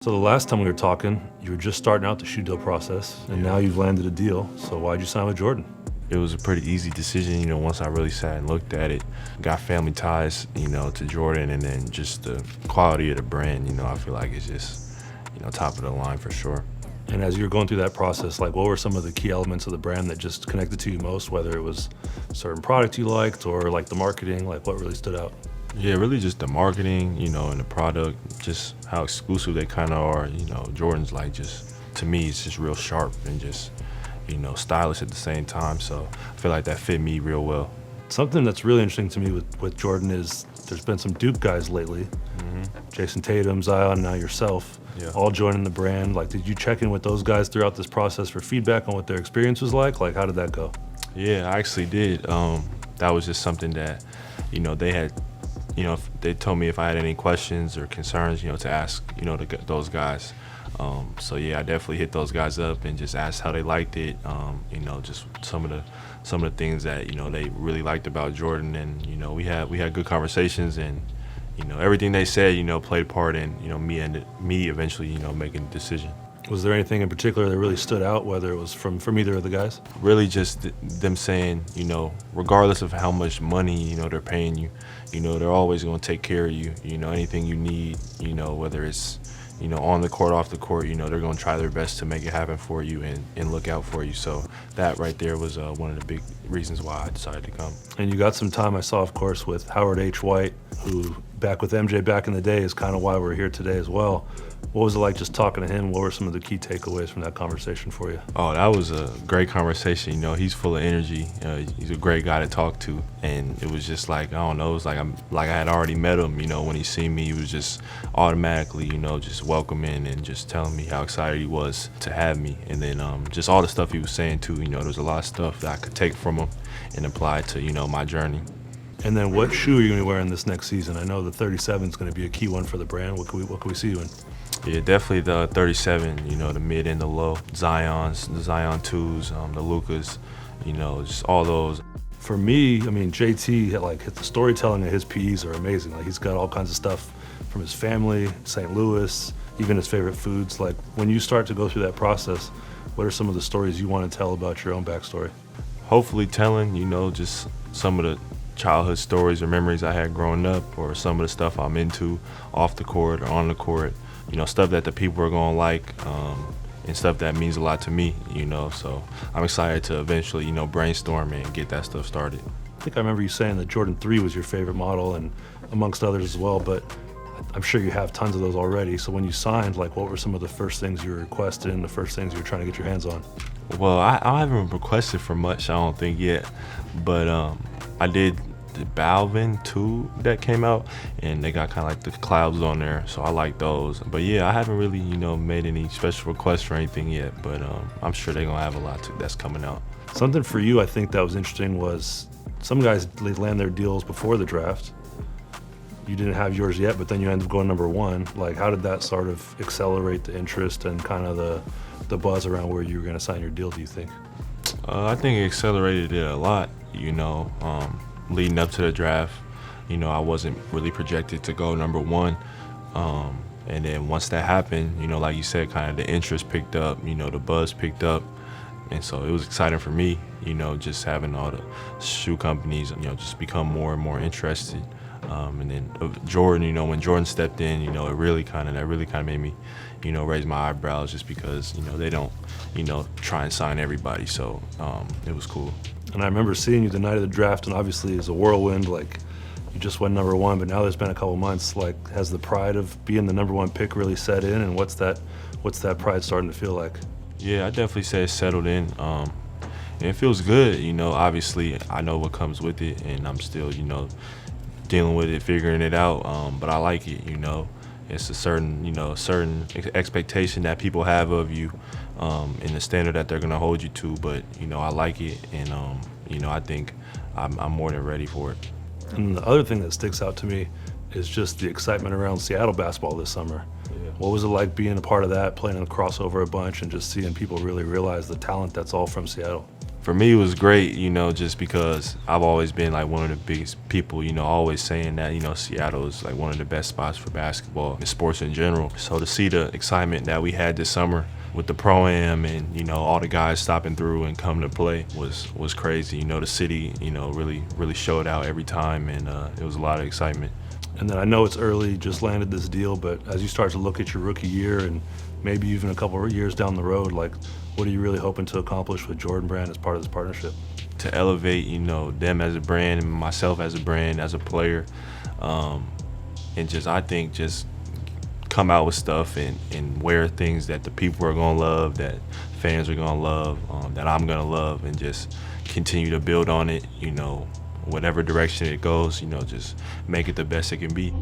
So the last time we were talking, you were just starting out the shoe deal process, and now you've landed a deal. So why'd you sign with Jordan? It was a pretty easy decision, once I really sat and looked at it. Got family ties, to Jordan, and then just the quality of the brand, I feel like it's just, top of the line for sure. And as you were going through that process, like what were some of the key elements of the brand that just connected to you most, whether it was a certain product you liked or like the marketing, like what really stood out? Yeah, really just the marketing, and the product, just how exclusive they kind of are. Jordan's like just, to me, it's just real sharp and just, stylish at the same time. So I feel like that fit me real well. Something that's really interesting to me with Jordan is there's been some Duke guys lately, Jason Tatum, Zion, now yourself, all joining the brand. Like, did you check in with those guys throughout this process for feedback on what their experience was like? Like, how did that go? Yeah, I actually did. That was just something that, they had, if they told me if I had any questions or concerns, to ask, those guys. So yeah, I definitely hit those guys up and just asked how they liked it. Just some of the things that they really liked about Jordan, and we had good conversations, and everything they said played a part in me eventually making a decision. Was there anything in particular that really stood out, whether it was from either of the guys? Really just them saying, regardless of how much money, they're paying you, they're always going to take care of you, anything you need, whether it's, on the court, off the court, they're going to try their best to make it happen for you and look out for you. So that right there was one of the big reasons why I decided to come. And you got some time, I saw, of course, with Howard H. White, who back with MJ back in the day is kind of why we're here today as well. What was it like just talking to him? What were some of the key takeaways from that conversation for you? Oh, that was a great conversation. He's full of energy. He's a great guy to talk to, and it was just like, I don't know, it was like I had already met him. When he seen me, he was just automatically, just welcoming and just telling me how excited he was to have me. And then just all the stuff he was saying too. There's a lot of stuff that I could take from him and apply to my journey. And then what shoe are you going to be wearing this next season? I know the 37 is going to be a key one for the brand. What can we see you in? Yeah, definitely the 37, the mid and the low. Zions, the Zion 2s, the Lukas, just all those. For me, JT, hit the storytelling of his PEs are amazing. Like, he's got all kinds of stuff from his family, St. Louis, even his favorite foods. Like, when you start to go through that process, what are some of the stories you want to tell about your own backstory? Hopefully telling, just some of the childhood stories or memories I had growing up, or some of the stuff I'm into off the court or on the court, stuff that the people are going to like, and stuff that means a lot to me, so I'm excited to eventually, brainstorm and get that stuff started. I think I remember you saying that Jordan 3 was your favorite model, and amongst others as well, but I'm sure you have tons of those already. So when you signed, what were some of the first things you requested and the first things you were trying to get your hands on? Well, I haven't requested for much, I don't think yet, but I did the Balvin 2 that came out, and they got kind of like the clouds on there, so I like those. But yeah, I haven't really, made any special requests for anything yet, but I'm sure they're gonna have a lot that's coming out. Something for you I think that was interesting was some guys land their deals before the draft. You didn't have yours yet, but then you ended up going number 1. Like, how did that sort of accelerate the interest and kind of the buzz around where you were gonna sign your deal, do you think? I think it accelerated it a lot, leading up to the draft. I wasn't really projected to go number 1. And then once that happened, like you said, kind of the interest picked up, the buzz picked up. And so it was exciting for me, just having all the shoe companies, just become more and more interested. And then Jordan, when Jordan stepped in, that really kind of made me, raise my eyebrows, just because, they don't, try and sign everybody. So it was cool. And I remember seeing you the night of the draft, and obviously it's a whirlwind. Like, you just went number 1, but now there's been a couple months. Like, has the pride of being the number 1 pick really set in, and what's that pride starting to feel like? Yeah, I definitely say it's settled in. And it feels good, obviously I know what comes with it, and I'm still, dealing with it, figuring it out. But I like it, It's a certain expectation that people have of you, and the standard that they're gonna hold you to. But I like it, and I think I'm more than ready for it. And the other thing that sticks out to me is just the excitement around Seattle basketball this summer. Yeah. What was it like being a part of that, playing in a crossover a bunch, and just seeing people really realize the talent that's all from Seattle? For me, it was great, just because I've always been like one of the biggest people, always saying that, Seattle is like one of the best spots for basketball and sports in general. So to see the excitement that we had this summer with the Pro-Am and, all the guys stopping through and coming to play was crazy. The city, really showed out every time, and it was a lot of excitement. And then I know it's early, just landed this deal, but as you start to look at your rookie year and maybe even a couple of years down the road, like, what are you really hoping to accomplish with Jordan Brand as part of this partnership? To elevate, them as a brand and myself as a brand, as a player, and just come out with stuff and wear things that the people are gonna love, that fans are gonna love, that I'm gonna love, and just continue to build on it, whatever direction it goes, just make it the best it can be.